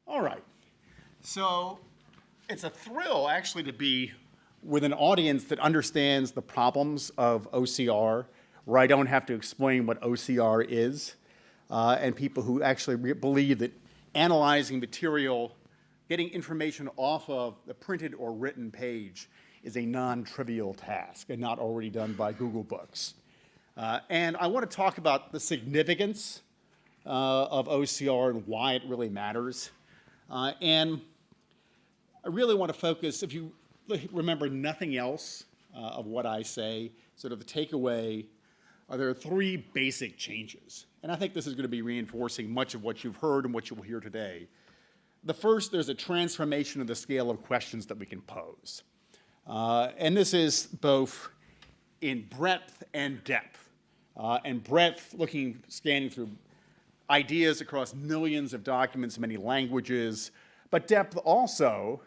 All right. So it's a thrill, actually, to be with an audience that understands the problems of OCR, where I don't have to explain what OCR is, and people who actually believe that analyzing material, getting information off of the printed or written page is a non-trivial task and not already done by Google Books. And I want to talk about the significance of OCR and why it really matters. And I really want to focus, if you remember nothing else of what I say, sort of the takeaway, there are three basic changes. And I think this is going to be reinforcing much of what you've heard and what you will hear today. The first, there's a transformation of the scale of questions that we can pose. And this is both in breadth and depth. And breadth, scanning through ideas across millions of documents, many languages, but depth also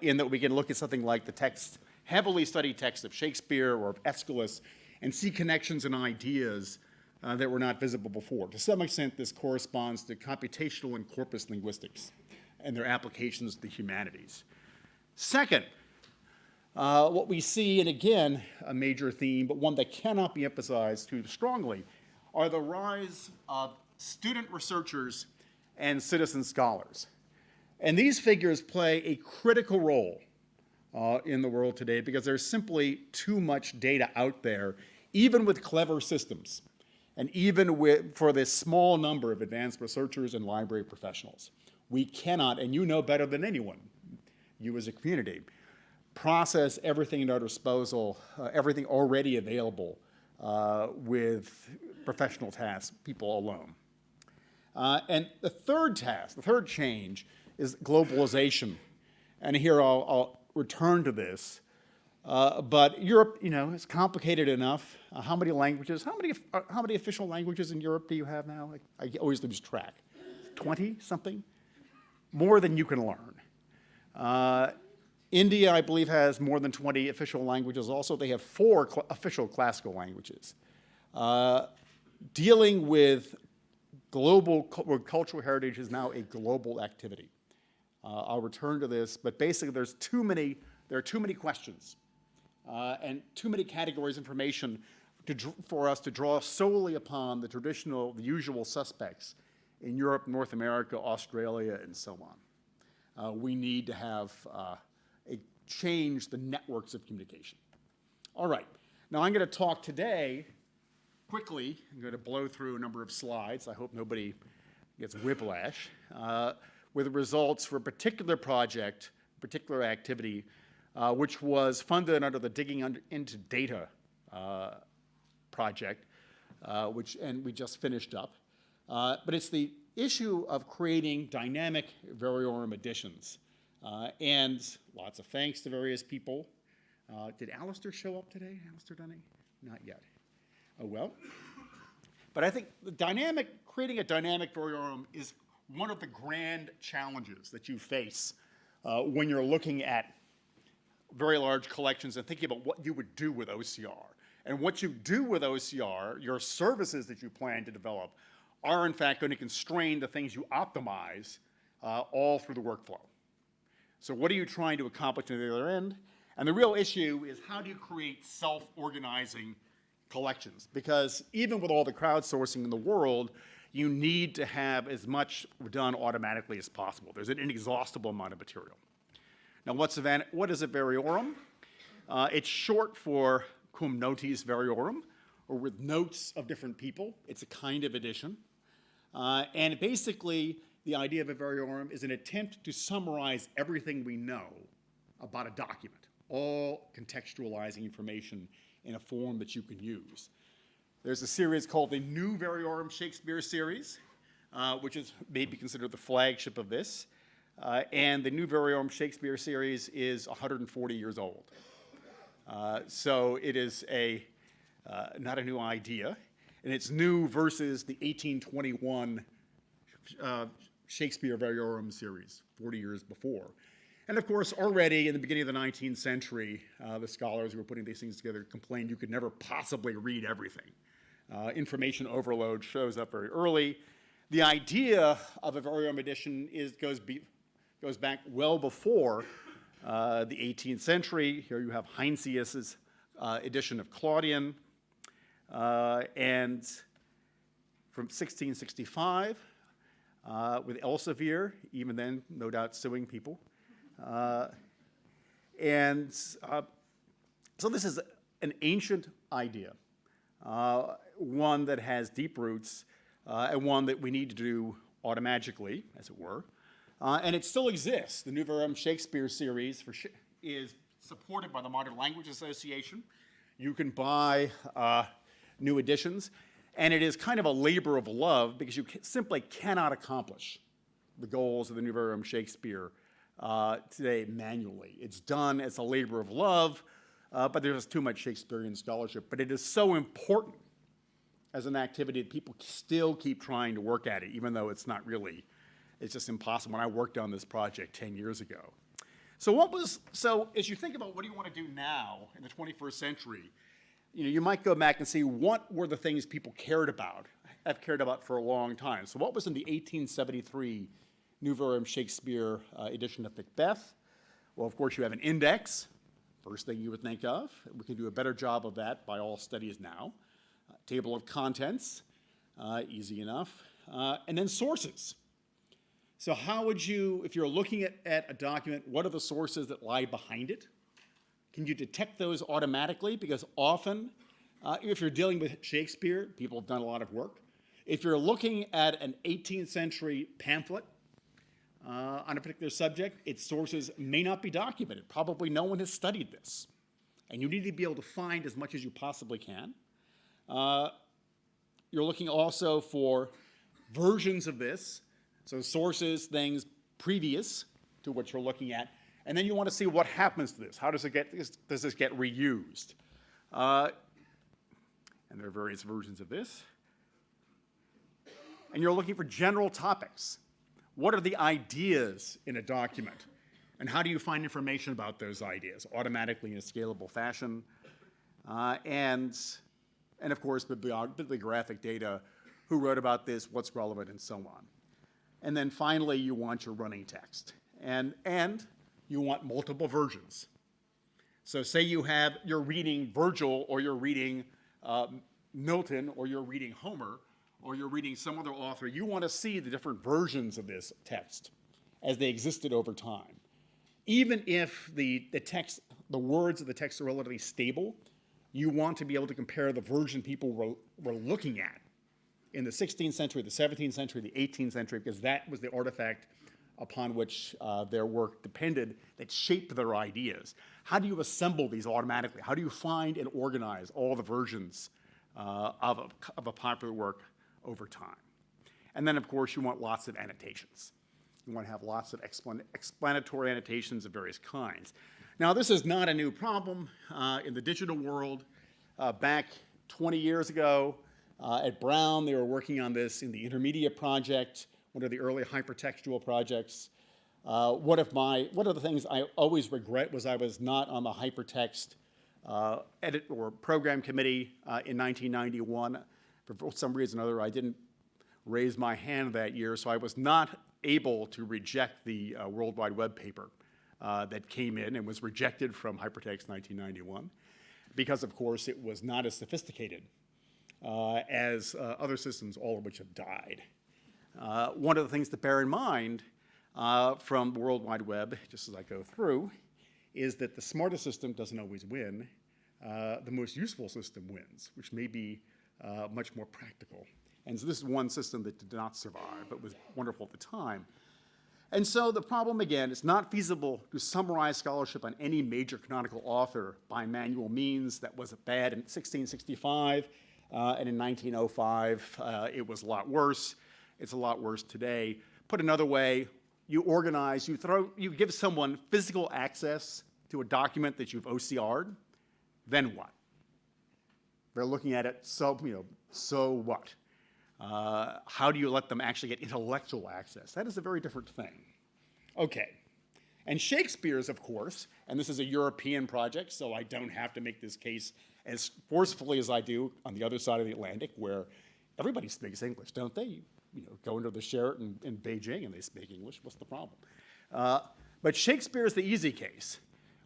in that we can look at something like the text, heavily studied text of Shakespeare or of Aeschylus, and see connections and ideas that were not visible before. To some extent, this corresponds to computational and corpus linguistics and their applications to the humanities. Second, what we see, and again, a major theme, but one that cannot be emphasized too strongly, are the rise of student researchers and citizen scholars. And these figures play a critical role in the world today because there's simply too much data out there, even with clever systems, and even for this small number of advanced researchers and library professionals. We cannot, and you know better than anyone, you as a community, process everything at our disposal, everything already available with professional tasks, people alone. And the third change, is globalization. And here I'll return to this. But Europe, is complicated enough. How many languages? How many official languages in Europe do you have now? I always lose track. 20 something? More than you can learn. India, I believe, has more than 20 official languages. Also, they have 4 official classical languages. Dealing with cultural heritage is now a global activity. I'll return to this, but basically there are too many questions and too many categories of information for us to draw solely upon the usual suspects in Europe, North America, Australia, and so on. We need to have change the networks of communication. All right, now I'm going to talk today quickly. I'm going to blow through a number of slides. I hope nobody gets whiplash. With the results for a particular project, particular activity, which was funded under the Digging into Data project, and we just finished up. But it's the issue of creating dynamic variorum editions. And lots of thanks to various people. Did Alistair show up today, Alistair Dunning? Not yet. Oh, well. But I think creating a dynamic variorum is one of the grand challenges that you face when you're looking at very large collections and thinking about what you would do with OCR. And what you do with OCR, your services that you plan to develop, are in fact going to constrain the things you optimize all through the workflow. So what are you trying to accomplish at the other end? And the real issue is, how do you create self-organizing collections? Because even with all the crowdsourcing in the world, you need to have as much done automatically as possible. There's an inexhaustible amount of material. Now, what is a variorum? It's short for cum notis variorum, or with notes of different people. It's a kind of edition. And basically, the idea of a variorum is an attempt to summarize everything we know about a document, all contextualizing information in a form that you can use. There's a series called the New Variorum Shakespeare series, which is maybe considered the flagship of this. And the New Variorum Shakespeare series is 140 years old. So it is not a new idea. And it's new versus the 1821 Shakespeare Variorum series, 40 years before. And of course, already in the beginning of the 19th century, the scholars who were putting these things together complained you could never possibly read everything. Information overload shows up very early. The idea of a very own edition goes back well before the 18th century. Here you have Heinsius's edition of Claudian, and from 1665 with Elsevier, even then no doubt suing people. So this is an ancient idea, one that has deep roots, and one that we need to do automagically, as it were. And it still exists. The Nouveau Roman Shakespeare series is supported by the Modern Language Association. You can buy new editions, and it is kind of a labor of love because you simply cannot accomplish the goals of the Nouveau Roman Shakespeare today manually. It's done as a labor of love, but there's too much Shakespearean scholarship. But it is so important as an activity that people still keep trying to work at it, even though it's not really, it's just impossible. When I worked on this project 10 years ago. So as you think about what do you want to do now in the 21st century, you might go back and see what were the things people have cared about for a long time. So what was in the 1873 Nouveau Roman Shakespeare edition of Macbeth? Well, of course, you have an index, first thing you would think of. We can do a better job of that by all studies now. Table of contents, easy enough. And then sources. So how would you, if you're looking at a document, what are the sources that lie behind it? Can you detect those automatically? Because often, if you're dealing with Shakespeare, people have done a lot of work. If you're looking at an 18th century pamphlet on a particular subject, its sources may not be documented. Probably no one has studied this. And you need to be able to find as much as you possibly can. You're looking also for versions of this, so sources, things previous to what you're looking at, and then you want to see what happens to this. How does this get reused? And there are various versions of this. And you're looking for general topics. What are the ideas in a document? And how do you find information about those ideas automatically in a scalable fashion? And of course, bibliographic data, who wrote about this, what's relevant, and so on. And then finally, you want your running text. And you want multiple versions. So say you're reading Virgil, or you're reading Milton, or you're reading Homer, or you're reading some other author. You want to see the different versions of this text as they existed over time. Even if the words of the text are relatively stable, you want to be able to compare the version people were looking at in the 16th century, the 17th century, the 18th century, because that was the artifact upon which their work depended that shaped their ideas. How do you assemble these automatically? How do you find and organize all the versions of a popular work over time? And then, of course, you want lots of annotations. You want to have lots of explanatory annotations of various kinds. Now, this is not a new problem in the digital world. Back 20 years ago at Brown, they were working on this in the Intermedia project, one of the early hypertextual projects. One of the things I always regret was I was not on the hypertext edit or program committee in 1991. For some reason or other, I didn't raise my hand that year, so I was not able to reject the World Wide Web paper that came in and was rejected from Hypertext 1991 because, of course, it was not as sophisticated as other systems, all of which have died. One of the things to bear in mind from the World Wide Web, just as I go through, is that the smartest system doesn't always win. The most useful system wins, which may be much more practical. And so this is one system that did not survive, but was wonderful at the time. And so the problem, again, it's not feasible to summarize scholarship on any major canonical author by manual means. That was bad in 1665, and in 1905, it was a lot worse. It's a lot worse today. Put another way, you organize, you give someone physical access to a document that you've OCR'd, then what? They're looking at it, so what? How do you let them actually get intellectual access? That is a very different thing. Okay. And Shakespeare's, of course, and this is a European project, so I don't have to make this case as forcefully as I do on the other side of the Atlantic, where everybody speaks English, don't they? go into the Sheraton in Beijing and they speak English. What's the problem? But Shakespeare is the easy case.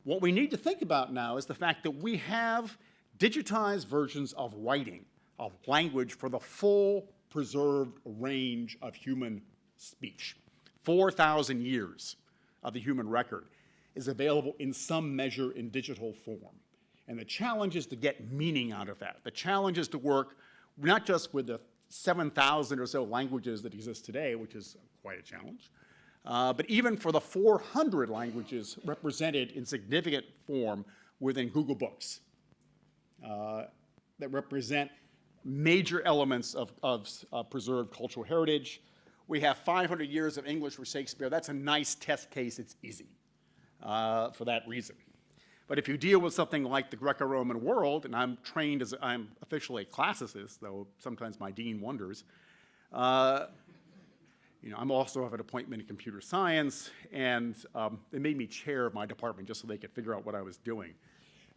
What we need to think about now is the fact that we have digitized versions of writing, of language for the full preserved range of human speech. 4,000 years of the human record is available in some measure in digital form. And the challenge is to get meaning out of that. The challenge is to work not just with the 7,000 or so languages that exist today, which is quite a challenge, but even for the 400 languages represented in significant form within Google Books that represent major elements of preserved cultural heritage. We have 500 years of English for Shakespeare. That's a nice test case. It's easy for that reason. But if you deal with something like the Greco-Roman world, and I'm officially a classicist, though sometimes my dean wonders, I'm also have an appointment in computer science, and they made me chair of my department just so they could figure out what I was doing.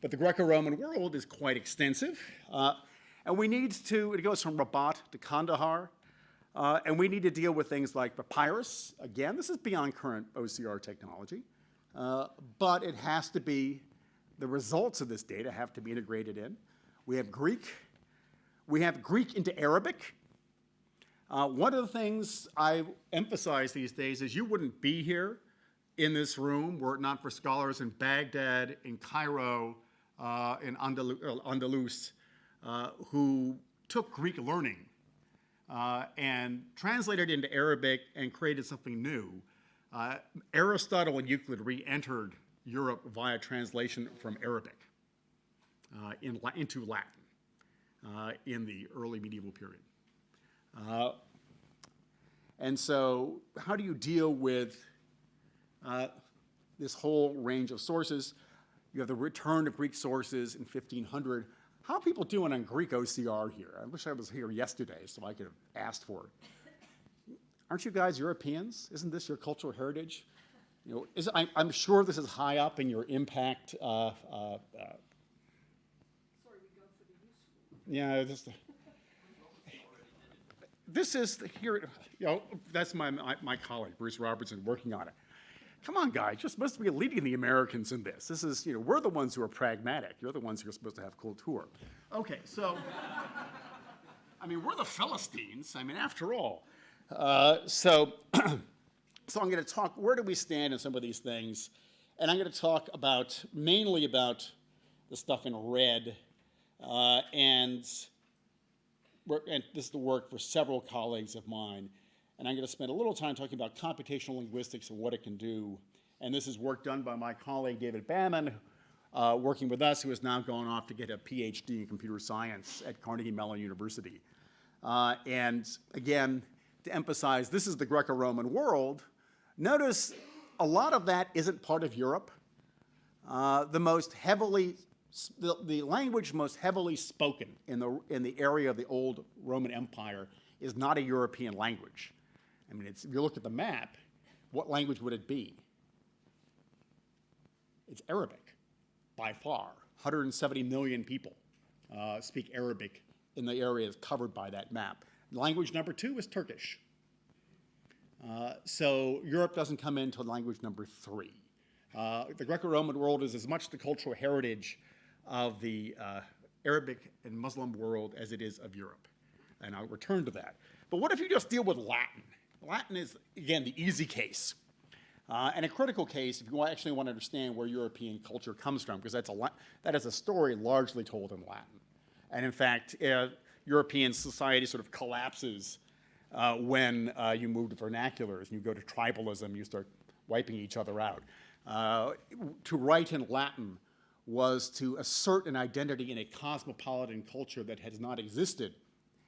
But the Greco-Roman world is quite extensive, and we need to, it goes from Rabat to Kandahar, and we need to deal with things like papyrus. Again, this is beyond current OCR technology, but it has to be, the results of this data have to be integrated in. We have Greek into Arabic. One of the things I emphasize these days is you wouldn't be here in this room were it not for scholars in Baghdad, in Cairo, in Andalus, who took Greek learning and translated it into Arabic and created something new. Aristotle and Euclid re-entered Europe via translation from Arabic into Latin in the early medieval period. And so how do you deal with this whole range of sources? You have the return of Greek sources in 1500. How are people doing on Greek OCR here? I wish I was here yesterday so I could have asked for it. Aren't you guys Europeans? Isn't this your cultural heritage? I'm sure this is high up in your impact. Sorry, we go for the useful. Yeah, this is here. That's my colleague Bruce Robertson working on it. Come on, guys, you're supposed to be leading the Americans in this. This is, we're the ones who are pragmatic. You're the ones who are supposed to have culture. Okay, so, we're the Philistines. After all. So I'm going to talk, where do we stand in some of these things? And I'm going to talk mainly about the stuff in red. And this is the work for several colleagues of mine. And I'm going to spend a little time talking about computational linguistics and what it can do. And this is work done by my colleague David Bannon, working with us, who has now gone off to get a PhD in computer science at Carnegie Mellon University. And again, to emphasize, this is the Greco-Roman world. Notice a lot of that isn't part of Europe. The language most heavily spoken in the area of the old Roman Empire is not a European language. If you look at the map, what language would it be? It's Arabic, by far. 170 million people speak Arabic in the areas covered by that map. Language number 2 is Turkish. So Europe doesn't come into language number 3. The Greco-Roman world is as much the cultural heritage of the Arabic and Muslim world as it is of Europe. And I'll return to that. But what if you just deal with Latin? Latin is, again, the easy case. And a critical case if you actually want to understand where European culture comes from, because that is a story largely told in Latin. And in fact, European society sort of collapses when you move to vernaculars and you go to tribalism, you start wiping each other out. To write in Latin was to assert an identity in a cosmopolitan culture that has not existed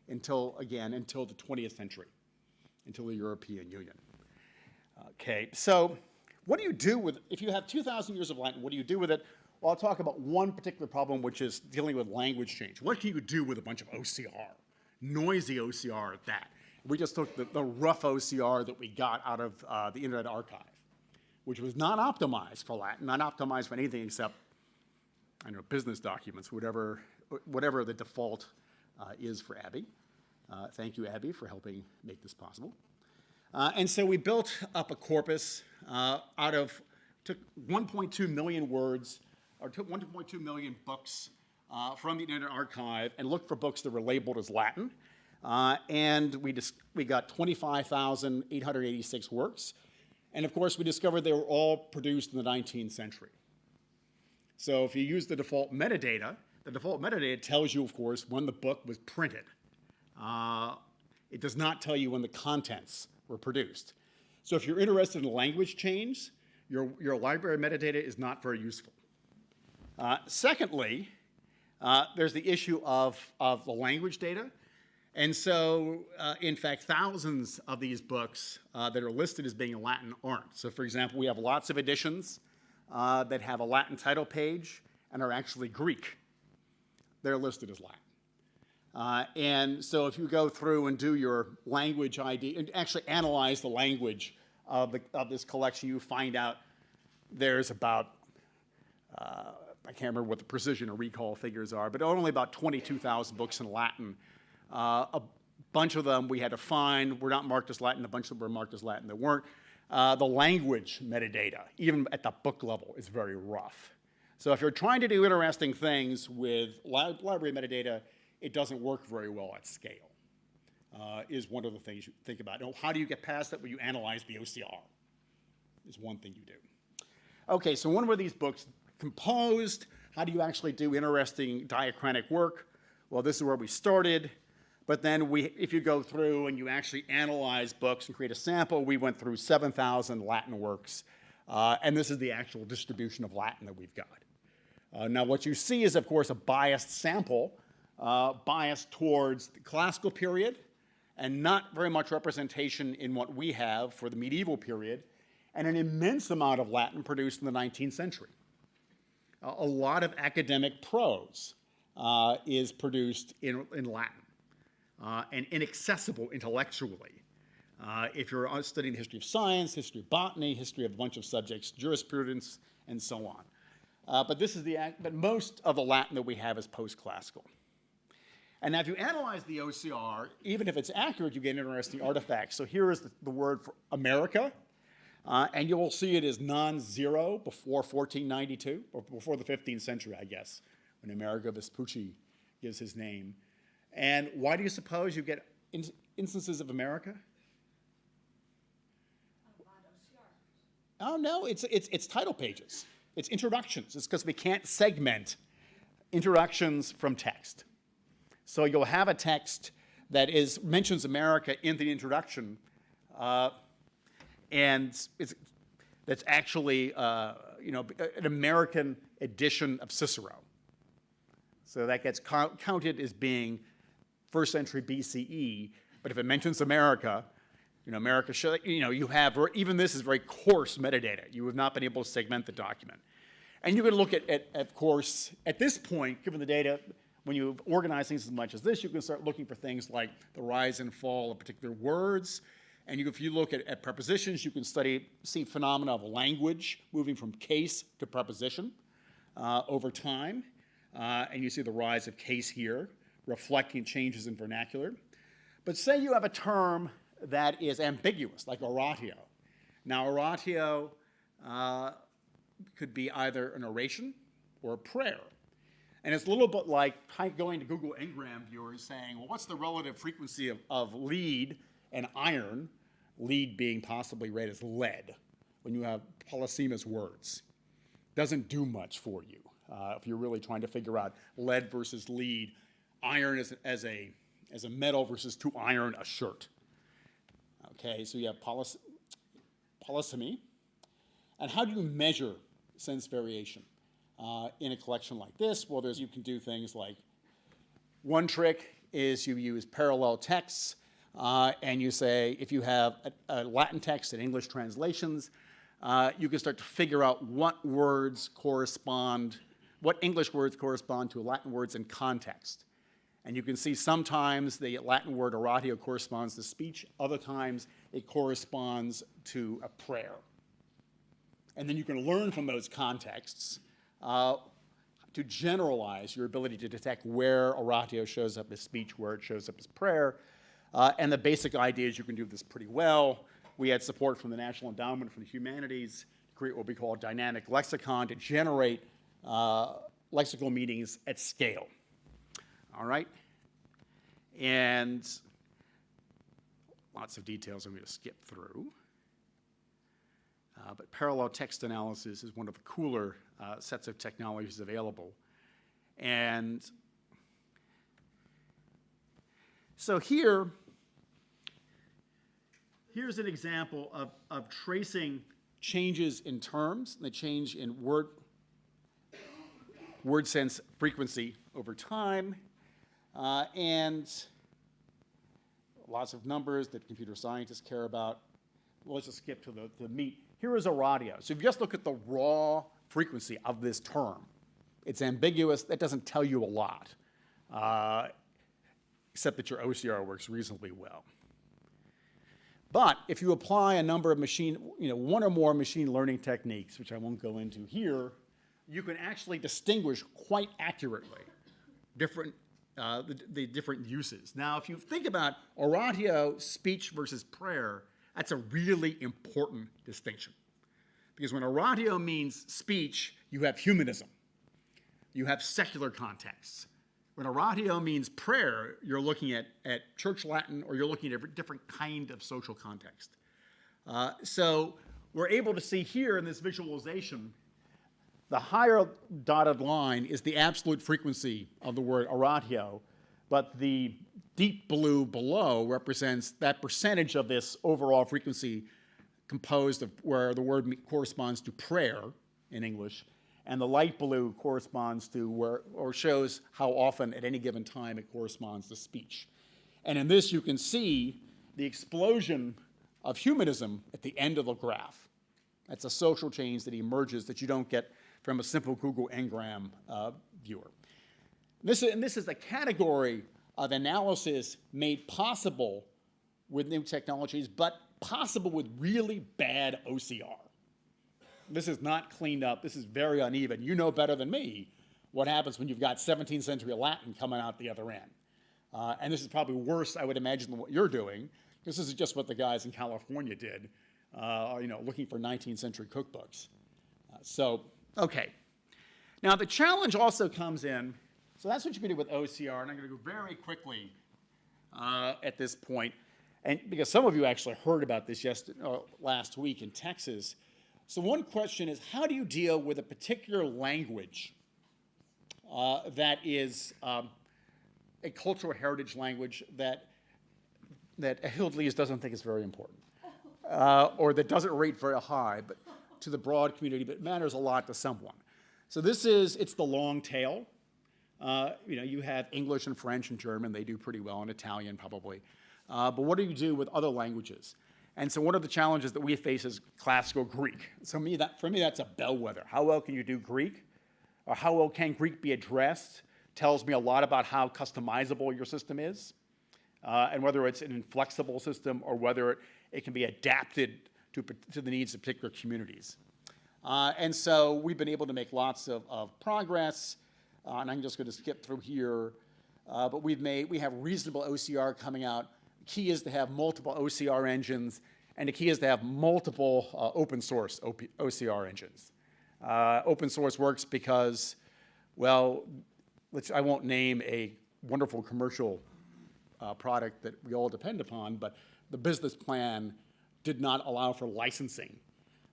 until the 20th century, until the European Union. Okay, so what do you do if you have 2,000 years of Latin, what do you do with it? Well, I'll talk about one particular problem, which is dealing with language change. What can you do with a bunch of OCR? Noisy OCR at that. We just took the rough OCR that we got out of the Internet Archive, which was not optimized for Latin, not optimized for anything except, business documents, whatever the default is for ABBY. Thank you, Abby, for helping make this possible. And so we built up a corpus took 1.2 million words, or took 1.2 million books from the Internet Archive and looked for books that were labeled as Latin. And we got 25,886 works. And of course, we discovered they were all produced in the 19th century. So if you use the default metadata tells you, of course, when the book was printed. It does not tell you when the contents were produced. So if you're interested in language change, your library metadata is not very useful. Secondly, there's the issue of the language data. And so, in fact, thousands of these books that are listed as being in Latin aren't. So, for example, we have lots of editions that have a Latin title page and are actually Greek. They're listed as Latin. And so if you go through and do your language ID and actually analyze the language of this collection, you find out there's about, I can't remember what the precision or recall figures are, but only about 22,000 books in Latin. A bunch of them we had to find were not marked as Latin. A bunch of them were marked as Latin that weren't. The language metadata, even at the book level, is very rough. So if you're trying to do interesting things with library metadata, it doesn't work very well at scale, is one of the things you think about. Now, how do you get past that? Well, you analyze the OCR, is one thing you do. Okay, so when were these books composed? How do you actually do interesting diachronic work? Well, this is where we started. But then if you go through and you actually analyze books and create a sample, we went through 7,000 Latin works. And this is the actual distribution of Latin that we've got. Now, what you see is, of course, a biased sample, biased towards the classical period, and not very much representation in what we have for the medieval period, and an immense amount of Latin produced in the 19th century. A lot of academic prose is produced in Latin and inaccessible intellectually. If you're studying the history of science, history of botany, history of a bunch of subjects, jurisprudence, and so on. But most of the Latin that we have is post-classical. And now if you analyze the OCR, even if it's accurate, you get interesting artifacts. So here is the word for America, and you will see it as non-zero before 1492, or before the 15th century, I guess, when Amerigo Vespucci gives his name. And why do you suppose you get instances of America? Oh, no, it's title pages. It's introductions. It's because we can't segment introductions from text. So you'll have a text that mentions America in the introduction, and that's actually an American edition of Cicero. So that gets counted as being first century BCE. But if it mentions America, America should, you have, even this is very coarse metadata. You have not been able to segment the document. And you can look at, of course, at this point, given the data, when you organize things as much as this, you can start looking for things like the rise and fall of particular words. And if you look at prepositions, you can see phenomena of language moving from case to preposition over time. And you see the rise of case here, reflecting changes in vernacular. But say you have a term that is ambiguous, like oratio. Now, oratio could be either an oration or a prayer. And it's a little bit like going to Google Ngram viewers saying, well, what's the relative frequency of lead and iron, lead being possibly read as lead, when you have polysemous words? Doesn't do much for you if you're really trying to figure out lead versus lead, iron as a metal versus to iron a shirt. Okay, so you have polysemy. And how do you measure sense variation in a collection like this? Well, you can do things like, one trick is you use parallel texts, and you say, if you have a Latin text and English translations, you can start to figure out what English words correspond to Latin words in context. And you can see sometimes the Latin word oratio corresponds to speech, other times it corresponds to a prayer. And then you can learn from those contexts to generalize your ability to detect where oratio shows up as speech, where it shows up as prayer. And the basic idea is you can do this pretty well. We had support from the National Endowment for the Humanities to create what we call a dynamic lexicon to generate lexical meanings at scale. All right? And lots of details I'm going to skip through. But parallel text analysis is one of the cooler sets of technologies available. And so here's an example of tracing changes in terms, the change in word sense frequency over time, and lots of numbers that computer scientists care about. Well, let's just skip to the meat. Here is a radio. So if you just look at the raw frequency of this term, it's ambiguous. That doesn't tell you a lot, except that your OCR works reasonably well. But if you apply a number of one or more machine learning techniques, which I won't go into here, you can actually distinguish quite accurately the different uses. Now, if you think about oratio, speech versus prayer, that's a really important distinction. Because when oratio means speech, you have humanism. You have secular contexts. When oratio means prayer, you're looking at church Latin, or you're looking at a different kind of social context. So we're able to see here in this visualization, the higher dotted line is the absolute frequency of the word oratio, but the deep blue below represents that percentage of this overall frequency composed of where the word corresponds to prayer in English, and the light blue corresponds to or shows how often at any given time it corresponds to speech. And in this you can see the explosion of humanism at the end of the graph. That's a social change that emerges that you don't get from a simple Google Ngram viewer. This is a category of analysis made possible with new technologies, but possible with really bad OCR. This is not cleaned up. This is very uneven. You know better than me what happens when you've got 17th century Latin coming out the other end. And this is probably worse, I would imagine, than what you're doing, because this is just what the guys in California did, looking for 19th century cookbooks. Okay. Now, the challenge also comes in, so that's what you can do with OCR, and I'm going to go very quickly at this point, and because some of you actually heard about this last week in Texas. So one question is, how do you deal with a particular language that is a cultural heritage language that Hilde doesn't think is very important, or that doesn't rate very high but to the broad community, but matters a lot to someone? So it's the long tail. You have English and French and German. They do pretty well, and Italian probably. But what do you do with other languages? And so one of the challenges that we face is classical Greek. So for me, that's a bellwether. How well can you do Greek? Or how well can Greek be addressed? Tells me a lot about how customizable your system is, and whether it's an inflexible system or whether it can be adapted to the needs of particular communities. And so we've been able to make lots of progress, and I'm just going to skip through here. But we have reasonable OCR coming out. The key is to have multiple OCR engines, and the key is to have multiple open source OCR engines. Open source works because, well, I won't name a wonderful commercial product that we all depend upon, but the business plan did not allow for licensing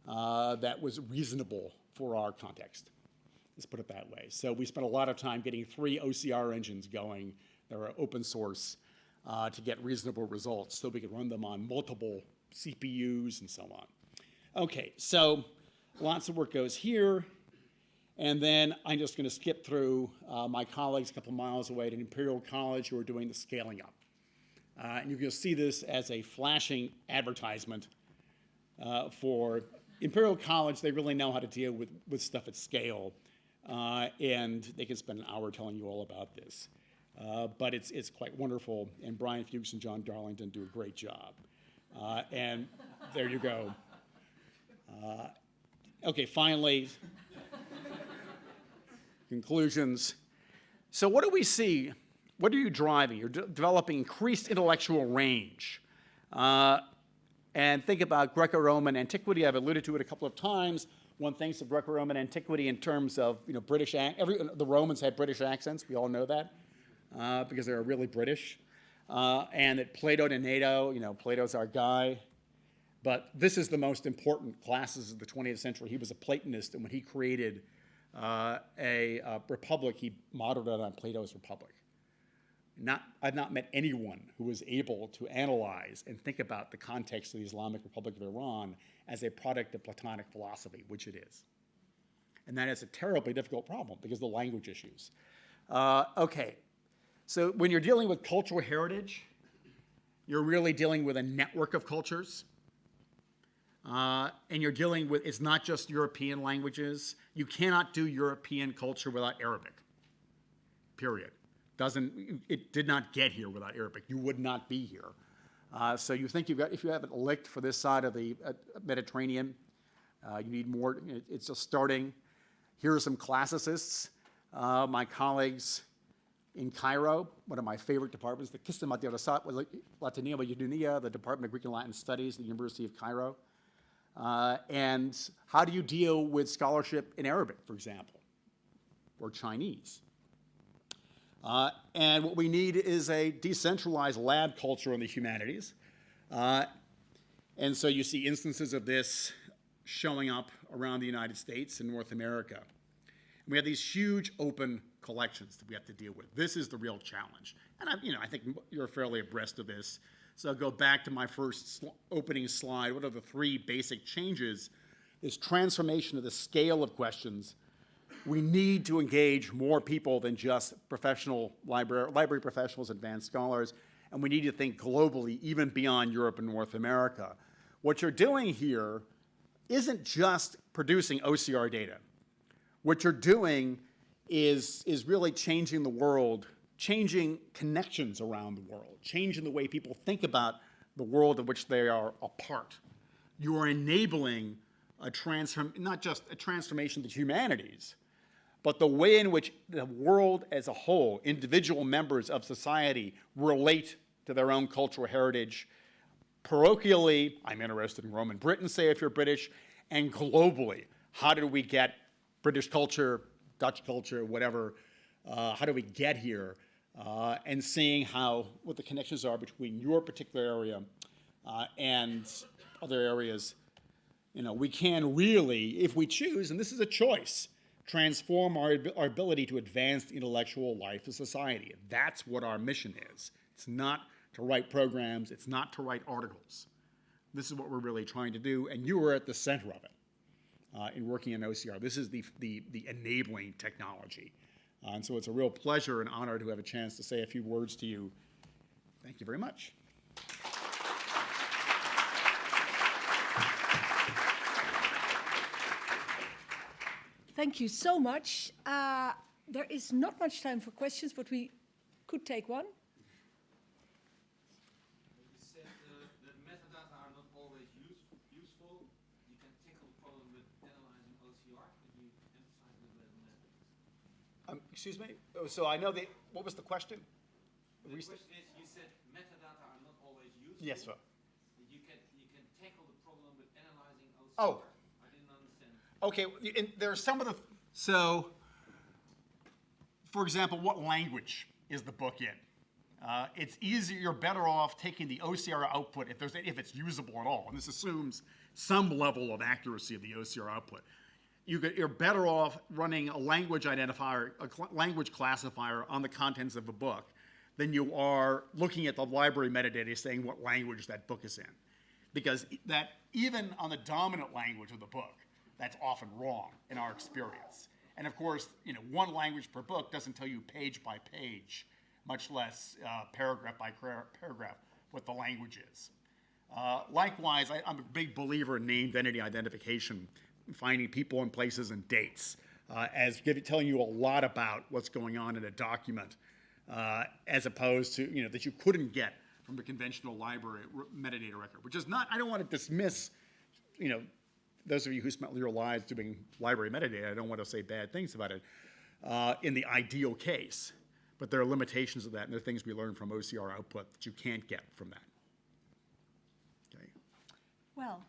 that was reasonable for our context. Let's put it that way. So we spent a lot of time getting 3 OCR engines going that are open source to get reasonable results so we could run them on multiple CPUs and so on. Okay, so lots of work goes here. And then I'm just going to skip through my colleagues a couple miles away at Imperial College who are doing the scaling up. And you can see this as a flashing advertisement for Imperial College. They really know how to deal with stuff at scale. And they can spend an hour telling you all about this. But it's quite wonderful, and Brian Fuchs and John Darlington do a great job. And there you go. Okay, finally, conclusions. So what do we see what are you driving? You're developing increased intellectual range. And think about Greco-Roman antiquity. I've alluded to it a couple of times. One thinks of Greco-Roman antiquity in terms of, the Romans had British accents. We all know that because they were really British. And that Plato and Nato, Plato's our guy. But this is the most important classes of the 20th century. He was a Platonist, and when he created a republic, he modeled it on Plato's Republic. I've not met anyone who was able to analyze and think about the context of the Islamic Republic of Iran as a product of Platonic philosophy, which it is. And that is a terribly difficult problem because of the language issues. Okay, so when you're dealing with cultural heritage, you're really dealing with a network of cultures. And you're dealing with, it's not just European languages. You cannot do European culture without Arabic, period. It did not get here without Arabic. You would not be here. So you think if you have it licked for this side of the Mediterranean, you need more. It's just starting. Here are some classicists. My colleagues in Cairo, one of my favorite departments, the Kismat Latinia Yudunia, the Department of Greek and Latin Studies at the University of Cairo. And how do you deal with scholarship in Arabic, for example, or Chinese? And what we need is a decentralized lab culture in the humanities. And so you see instances of this showing up around the United States and North America. And we have these huge open collections that we have to deal with. This is the real challenge. And I think you're fairly abreast of this. So I'll go back to my first opening slide. What are the three basic changes? This transformation of the scale of questions. We need to engage more people than just professional library professionals, advanced scholars, and we need to think globally, even beyond Europe and North America. What you're doing here isn't just producing OCR data. What you're doing is really changing the world, changing connections around the world, changing the way people think about the world of which they are a part. You are enabling not just a transformation of the humanities, but the way in which the world as a whole, individual members of society, relate to their own cultural heritage. Parochially, I'm interested in Roman Britain, say if you're British, and globally, how did we get British culture, Dutch culture, whatever, how do we get here? And seeing what the connections are between your particular area and other areas. We can really, if we choose, and this is a choice, transform our ability to advance the intellectual life of society. That's what our mission is. It's not to write programs. It's not to write articles. This is what we're really trying to do, and you are at the center of it in working in OCR. This is the enabling technology. And so it's a real pleasure and honor to have a chance to say a few words to you. Thank you very much. Thank you so much. There is not much time for questions, but we could take one. You said that metadata are not always useful. You can tackle the problem with analyzing OCR. Could you emphasize a little bit on that? Excuse me? So I know what was the question? The question is, you said metadata are not always useful. Yes, sir. You can tackle the problem with analyzing OCR. Oh. I didn't understand. Okay, and there are some of the, so, for example, what language is the book in? It's easier, you're better off taking the OCR output if it's usable at all, and this assumes some level of accuracy of the OCR output. You're better off running a language identifier, a language classifier on the contents of a book than you are looking at the library metadata saying what language that book is in. Because that, even on the dominant language of the book, that's often wrong in our experience. And of course, one language per book doesn't tell you page by page, much less paragraph by paragraph, what the language is. Likewise, I'm a big believer in named entity identification, finding people and places and dates, as telling you a lot about what's going on in a document, as opposed to, that you couldn't get from a conventional library metadata record, which is not, I don't want to dismiss, those of you who spent your lives doing library metadata, I don't want to say bad things about it in the ideal case. But there are limitations of that, and there are things we learn from OCR output that you can't get from that. Okay. Well,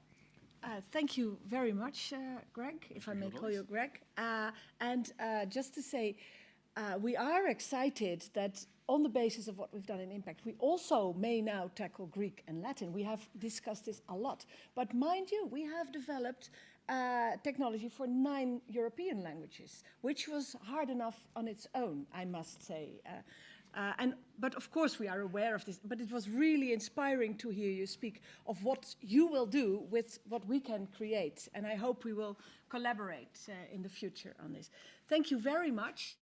thank you very much, Greg, if I may call you Greg. And just to say, we are excited that on the basis of what we've done in Impact, we also may now tackle Greek and Latin. We have discussed this a lot. But mind you, we have developed technology for 9 European languages, which was hard enough on its own, I must say. But of course we are aware of this, but it was really inspiring to hear you speak of what you will do with what we can create. And I hope we will collaborate in the future on this. Thank you very much.